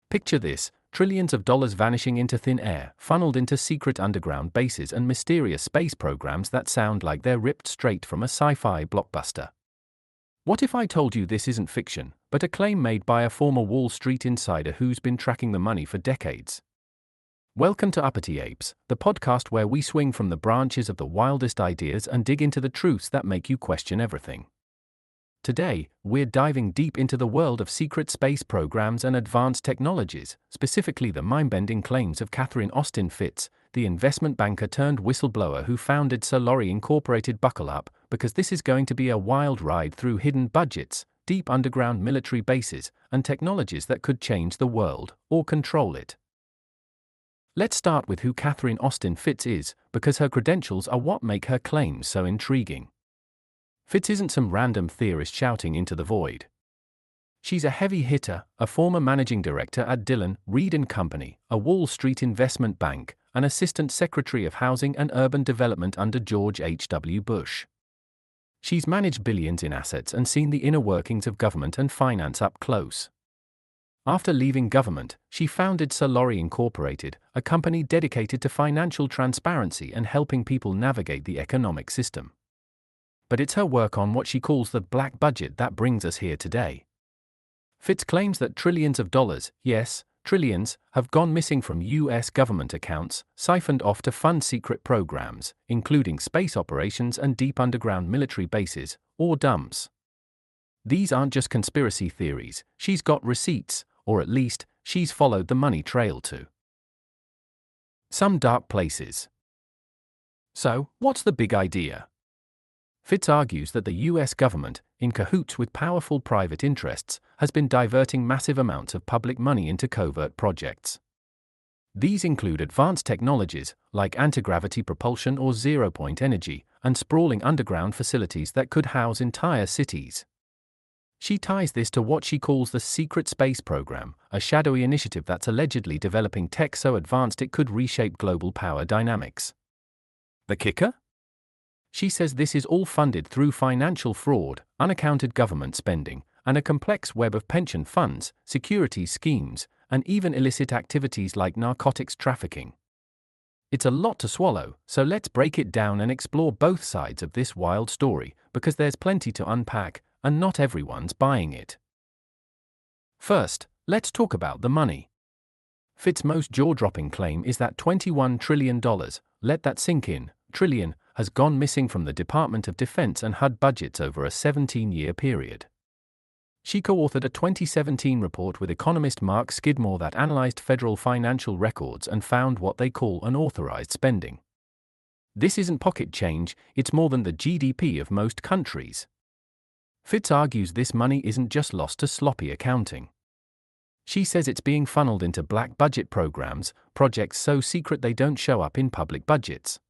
Picture this: trillions of dollars vanishing into thin air, funneled into secret underground bases and mysterious space programs that sound like they're ripped straight from a sci-fi blockbuster. What if I told you this isn't fiction, but a claim made by a former Wall Street insider who's been tracking the money for decades? Welcome to Uppity Apes, the podcast where we swing from the branches of the wildest ideas and dig into the truths that make you question everything. Today, we're diving deep into the world of secret space programs and advanced technologies, specifically the mind-bending claims of Catherine Austin Fitts, the investment banker turned whistleblower who founded Solari Incorporated. Buckle up, because this is going to be a wild ride through hidden budgets, deep underground military bases, and technologies that could change the world, or control it. Let's start with who Catherine Austin Fitts is, because her credentials are what make her claims so intriguing. Fitts isn't some random theorist shouting into the void. She's a heavy hitter, a former managing director at Dillon, Read & Company, a Wall Street investment bank, an Assistant Secretary of Housing and Urban Development under George H.W. Bush. She's managed billions in assets and seen the inner workings of government and finance up close. After leaving government, she founded Solari Incorporated, a company dedicated to financial transparency and helping people navigate the economic system. But it's her work on what she calls the black budget that brings us here today. Fitts claims that trillions of dollars, yes, trillions, have gone missing from U.S. government accounts, siphoned off to fund secret programs, including space operations and deep underground military bases, or dumps. These aren't just conspiracy theories, she's got receipts, or at least, she's followed the money trail to some dark places. So, what's the big idea? Fitts argues that the US government, in cahoots with powerful private interests, has been diverting massive amounts of public money into covert projects. These include advanced technologies, like anti-gravity propulsion or zero-point energy, and sprawling underground facilities that could house entire cities. She ties this to what she calls the Secret Space Program, a shadowy initiative that's allegedly developing tech so advanced it could reshape global power dynamics. The kicker? She says this is all funded through financial fraud, unaccounted government spending, and a complex web of pension funds, securities schemes, and even illicit activities like narcotics trafficking. It's a lot to swallow, so let's break it down and explore both sides of this wild story, because there's plenty to unpack, and not everyone's buying it. First, let's talk about the money. Fitts' most jaw-dropping claim is that $21 trillion, let that sink in, trillion, has gone missing from the Department of Defense and HUD budgets over a 17-year period. She co-authored a 2017 report with economist Mark Skidmore that analyzed federal financial records and found what they call unauthorized spending. This isn't pocket change, it's more than the GDP of most countries. Fitts argues this money isn't just lost to sloppy accounting. She says it's being funneled into black budget programs, projects so secret they don't show up in public budgets.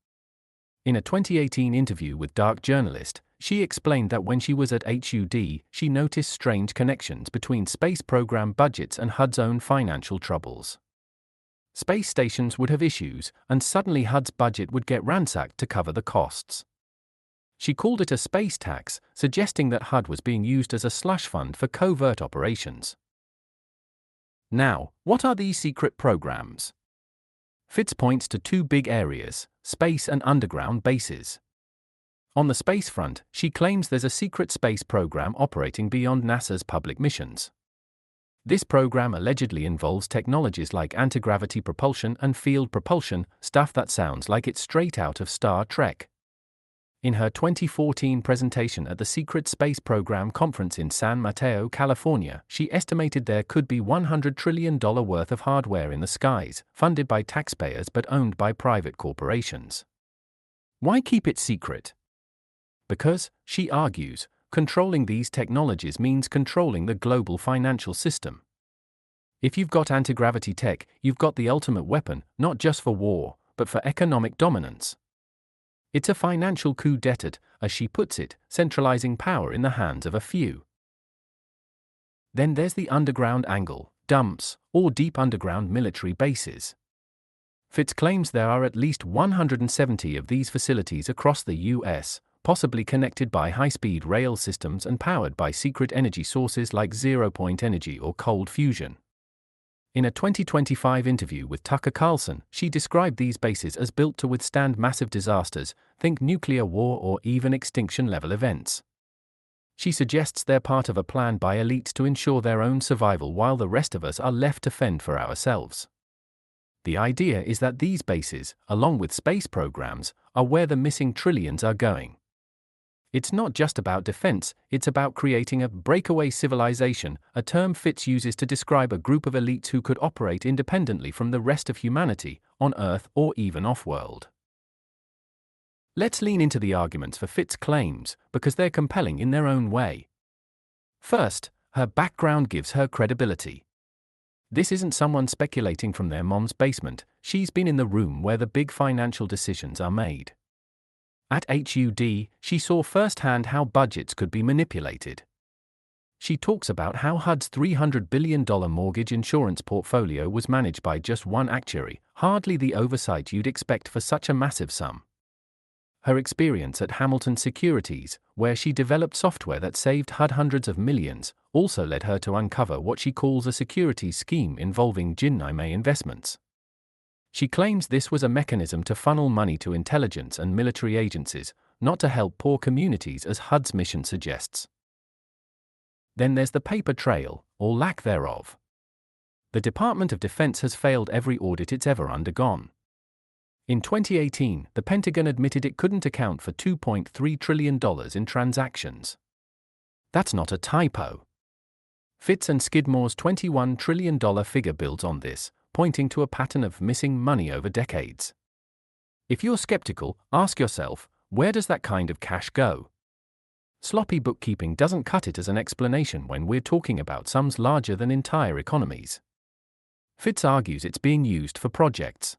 In a 2018 interview with Dark Journalist, she explained that when she was at HUD, she noticed strange connections between space program budgets and HUD's own financial troubles. Space stations would have issues, and suddenly HUD's budget would get ransacked to cover the costs. She called it a space tax, suggesting that HUD was being used as a slush fund for covert operations. Now, what are these secret programs? Fitts points to two big areas: space and underground bases. On the space front, she claims there's a secret space program operating beyond NASA's public missions. This program allegedly involves technologies like anti-gravity propulsion and field propulsion, stuff that sounds like it's straight out of Star Trek. In her 2014 presentation at the Secret Space Program Conference in San Mateo, California, she estimated there could be $100 trillion worth of hardware in the skies, funded by taxpayers but owned by private corporations. Why keep it secret? Because, she argues, controlling these technologies means controlling the global financial system. If you've got anti-gravity tech, you've got the ultimate weapon, not just for war, but for economic dominance. It's a financial coup d'etat, as she puts it, centralizing power in the hands of a few. Then there's the underground angle, dumps, or deep underground military bases. Fitts claims there are at least 170 of these facilities across the US, possibly connected by high-speed rail systems and powered by secret energy sources like zero-point energy or cold fusion. In a 2025 interview with Tucker Carlson, she described these bases as built to withstand massive disasters, think nuclear war or even extinction-level events. She suggests they're part of a plan by elites to ensure their own survival while the rest of us are left to fend for ourselves. The idea is that these bases, along with space programs, are where the missing trillions are going. It's not just about defense, it's about creating a breakaway civilization, a term Fitz uses to describe a group of elites who could operate independently from the rest of humanity, on Earth or even off-world. Let's lean into the arguments for Fitz's claims, because they're compelling in their own way. First, her background gives her credibility. This isn't someone speculating from their mom's basement, she's been in the room where the big financial decisions are made. At HUD, she saw firsthand how budgets could be manipulated. She talks about how HUD's $300 billion mortgage insurance portfolio was managed by just one actuary, hardly the oversight you'd expect for such a massive sum. Her experience at Hamilton Securities, where she developed software that saved HUD hundreds of millions, also led her to uncover what she calls a securities scheme involving Jinnai investments. She claims this was a mechanism to funnel money to intelligence and military agencies, not to help poor communities as HUD's mission suggests. Then there's the paper trail, or lack thereof. The Department of Defense has failed every audit it's ever undergone. In 2018, the Pentagon admitted it couldn't account for $2.3 trillion in transactions. That's not a typo. Fitz and Skidmore's $21 trillion figure builds on this, pointing to a pattern of missing money over decades. If you're skeptical, ask yourself, where does that kind of cash go? Sloppy bookkeeping doesn't cut it as an explanation when we're talking about sums larger than entire economies. Fitz argues it's being used for projects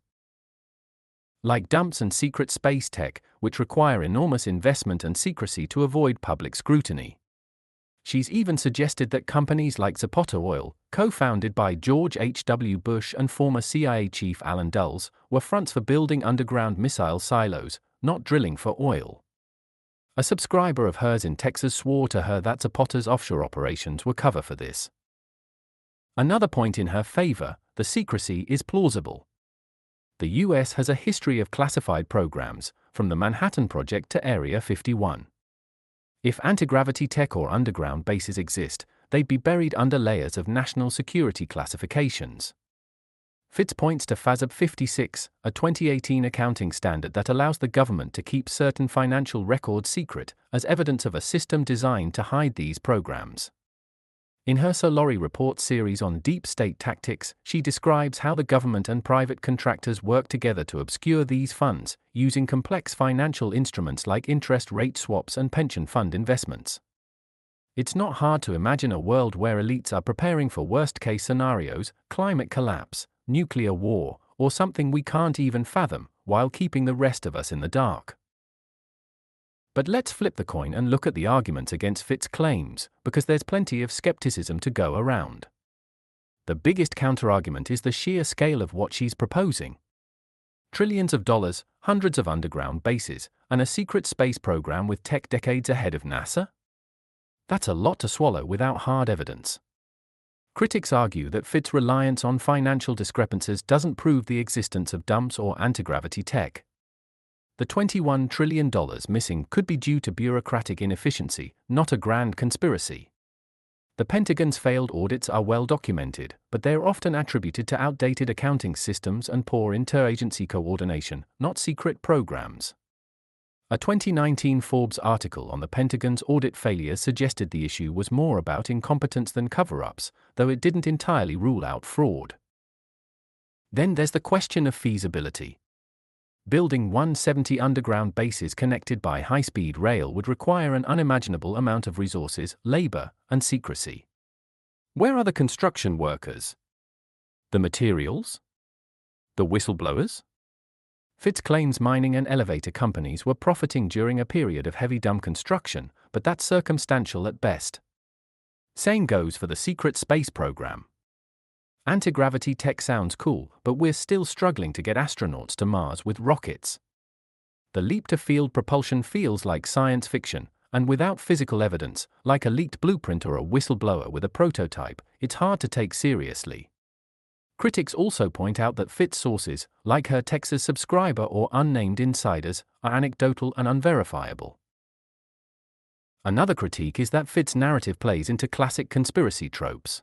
like dumps and secret space tech, which require enormous investment and secrecy to avoid public scrutiny. She's even suggested that companies like Zapata Oil, co-founded by George H.W. Bush and former CIA chief Alan Dulles, were fronts for building underground missile silos, not drilling for oil. A subscriber of hers in Texas swore to her that Zapata's offshore operations were cover for this. Another point in her favor, the secrecy is plausible. The US has a history of classified programs, from the Manhattan Project to Area 51. If anti-gravity tech or underground bases exist, they'd be buried under layers of national security classifications. Fitz points to FASB 56, a 2018 accounting standard that allows the government to keep certain financial records secret, as evidence of a system designed to hide these programs. In her Solari report series on deep state tactics, she describes how the government and private contractors work together to obscure these funds, using complex financial instruments like interest rate swaps and pension fund investments. It's not hard to imagine a world where elites are preparing for worst-case scenarios, climate collapse, nuclear war, or something we can't even fathom, while keeping the rest of us in the dark. But let's flip the coin and look at the arguments against Fitz's claims, because there's plenty of skepticism to go around. The biggest counterargument is the sheer scale of what she's proposing. Trillions of dollars, hundreds of underground bases, and a secret space program with tech decades ahead of NASA? That's a lot to swallow without hard evidence. Critics argue that Fitz's reliance on financial discrepancies doesn't prove the existence of dumps or anti-gravity tech. The $21 trillion missing could be due to bureaucratic inefficiency, not a grand conspiracy. The Pentagon's failed audits are well documented, but they're often attributed to outdated accounting systems and poor interagency coordination, not secret programs. A 2019 Forbes article on the Pentagon's audit failures suggested the issue was more about incompetence than cover-ups, though it didn't entirely rule out fraud. Then there's the question of feasibility. Building 170 underground bases connected by high-speed rail would require an unimaginable amount of resources, labor, and secrecy. Where are the construction workers? The materials? The whistleblowers? Fitz claims mining and elevator companies were profiting during a period of heavy dump construction, but that's circumstantial at best. Same goes for the secret space program. Anti-gravity tech sounds cool, but we're still struggling to get astronauts to Mars with rockets. The leap to field propulsion feels like science fiction, and without physical evidence, like a leaked blueprint or a whistleblower with a prototype, it's hard to take seriously. Critics also point out that Fit's sources, like her Texas subscriber or unnamed insiders, are anecdotal and unverifiable. Another critique is that Fit's narrative plays into classic conspiracy tropes.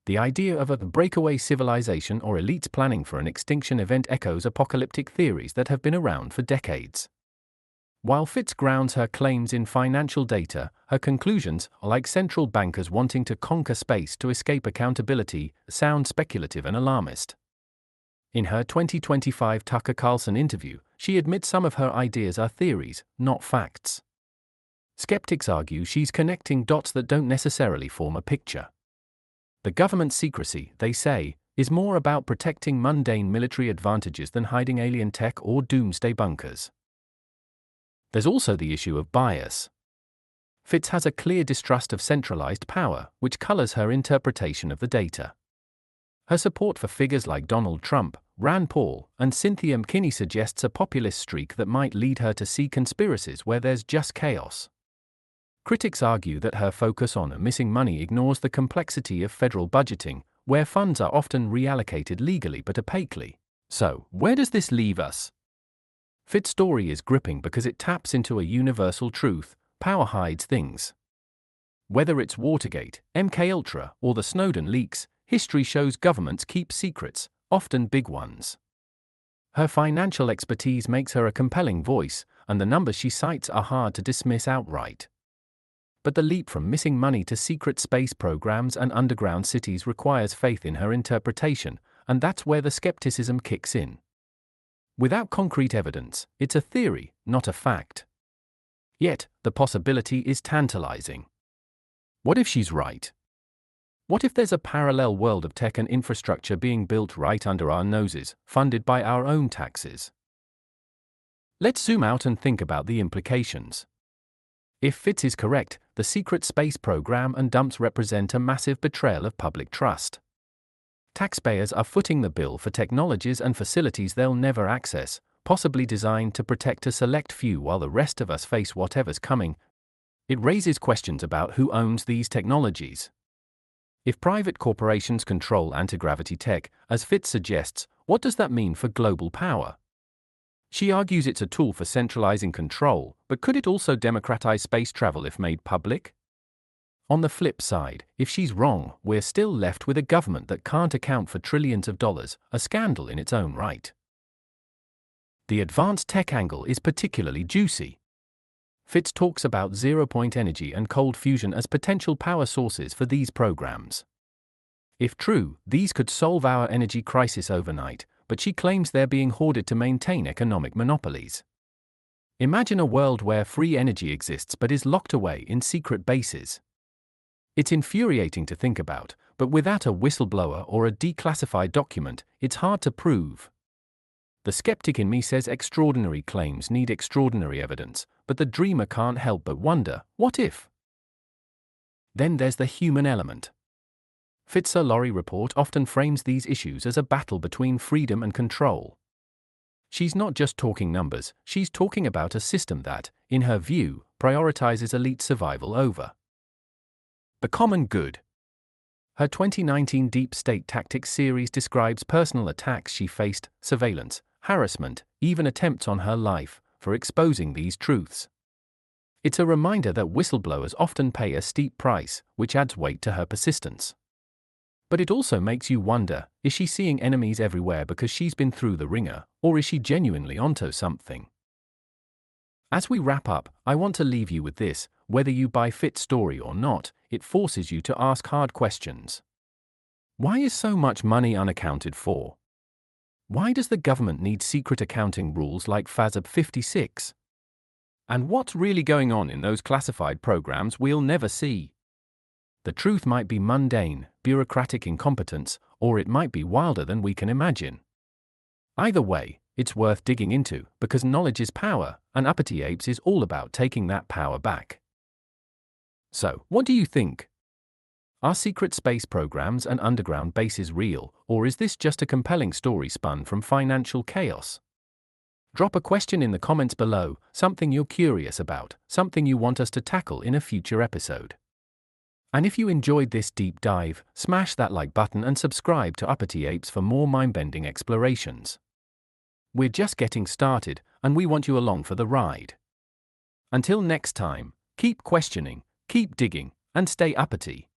The idea of a breakaway civilization or elites planning for an extinction event echoes apocalyptic theories that have been around for decades. While Fitz grounds her claims in financial data, her conclusions, like central bankers wanting to conquer space to escape accountability, sound speculative and alarmist. In her 2025 Tucker Carlson interview, she admits some of her ideas are theories, not facts. Skeptics argue she's connecting dots that don't necessarily form a picture. The government secrecy, they say, is more about protecting mundane military advantages than hiding alien tech or doomsday bunkers. There's also the issue of bias. Fitz has a clear distrust of centralized power, which colors her interpretation of the data. Her support for figures like Donald Trump, Rand Paul, and Cynthia McKinney suggests a populist streak that might lead her to see conspiracies where there's just chaos. Critics argue that her focus on missing money ignores the complexity of federal budgeting, where funds are often reallocated legally but opaquely. So, where does this leave us? Fit's story is gripping because it taps into a universal truth: power hides things. Whether it's Watergate, MKUltra, or the Snowden leaks, history shows governments keep secrets, often big ones. Her financial expertise makes her a compelling voice, and the numbers she cites are hard to dismiss outright. But the leap from missing money to secret space programs and underground cities requires faith in her interpretation, and that's where the skepticism kicks in. Without concrete evidence, it's a theory, not a fact. Yet, the possibility is tantalizing. What if she's right? What if there's a parallel world of tech and infrastructure being built right under our noses, funded by our own taxes? Let's zoom out and think about the implications. If Fitz is correct, the secret space program and dumps represent a massive betrayal of public trust. Taxpayers are footing the bill for technologies and facilities they'll never access, possibly designed to protect a select few while the rest of us face whatever's coming. It raises questions about who owns these technologies. If private corporations control anti-gravity tech, as Fitz suggests, what does that mean for global power? She argues it's a tool for centralizing control, but could it also democratize space travel if made public? On the flip side, if she's wrong, we're still left with a government that can't account for trillions of dollars, a scandal in its own right. The advanced tech angle is particularly juicy. Fitz talks about zero-point energy and cold fusion as potential power sources for these programs. If true, these could solve our energy crisis overnight, but she claims they're being hoarded to maintain economic monopolies. Imagine a world where free energy exists but is locked away in secret bases. It's infuriating to think about, but without a whistleblower or a declassified document, it's hard to prove. The skeptic in me says extraordinary claims need extraordinary evidence, but the dreamer can't help but wonder, what if? Then there's the human element. Fitz's Laurie report often frames these issues as a battle between freedom and control. She's not just talking numbers, she's talking about a system that, in her view, prioritizes elite survival over the common good. Her 2019 Deep State Tactics series describes personal attacks she faced, surveillance, harassment, even attempts on her life, for exposing these truths. It's a reminder that whistleblowers often pay a steep price, which adds weight to her persistence. But it also makes you wonder, is she seeing enemies everywhere because she's been through the ringer, or is she genuinely onto something? As we wrap up, I want to leave you with this: whether you buy Fit's story or not, it forces you to ask hard questions. Why is so much money unaccounted for? Why does the government need secret accounting rules like FASB 56? And what's really going on in those classified programs we'll never see? The truth might be mundane, bureaucratic incompetence, or it might be wilder than we can imagine. Either way, it's worth digging into, because knowledge is power, and Uppity Apes is all about taking that power back. So, what do you think? Are secret space programs and underground bases real, or is this just a compelling story spun from financial chaos? Drop a question in the comments below, something you're curious about, something you want us to tackle in a future episode. And if you enjoyed this deep dive, smash that like button and subscribe to Uppity Apes for more mind-bending explorations. We're just getting started, and we want you along for the ride. Until next time, keep questioning, keep digging, and stay uppity.